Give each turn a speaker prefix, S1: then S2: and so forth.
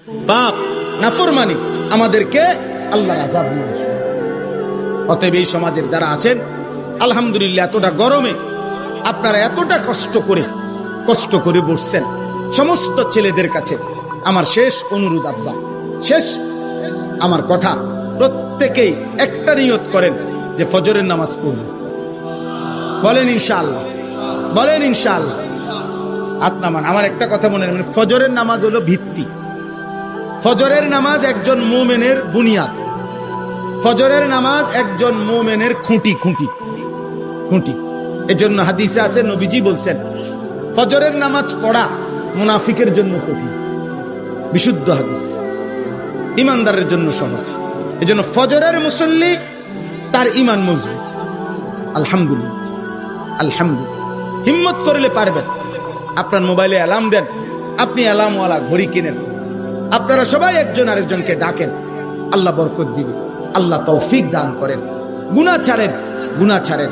S1: পাপ, নাফরমানি আমাদেরকে আল্লাহর আযাব নিয়ে আসে। অতএব এই সমাজের যারা আছেন, আলহামদুলিল্লাহ, এতটা গরমে আপনারা এতটা কষ্ট করে বসছেন, সমস্ত ছেলেদের কাছে আমার শেষ অনুরোধ, আব্বা, শেষ আমার কথা, প্রত্যেকেই একটা নিয়ত করেন যে ফজরের নামাজ পড়বেন। বলেন ইনশাআল্লাহ, বলেন ইনশাআল্লাহ। আপনার আমার একটা কথা মনে রাখবেন, ফজরের নামাজ হলো ভিত্তি। ফজরের নামাজ একজন মুমিনের বুনিয়াদ। ফজরের নামাজ একজন মুমিনের খুঁটি। এজন্য হাদিসে আছে, নবীজি বলছেন, ফজরের নামাজ পড়া মুনাফিকের জন্য কঠিন। বিশুদ্ধ হাদিস, ইমানদারের জন্য সহজ। এজন্য ফজরের মুসল্লি, তার ঈমান মজবুত। আলহামদুলিল্লাহ, আলহামদুলিল্লাহ। হিম্মত করলে পারবেন। আপনার মোবাইলে অ্যালার্ম দেন, আপনি অ্যালার্মওয়ালা ঘড়ি কিনেন, আপনারা সবাই একজন আরেকজনকে ডাকেন, আল্লাহ বরকত দিবে, আল্লাহ তৌফিক দান করেন। গুনাহ ছাড়েন।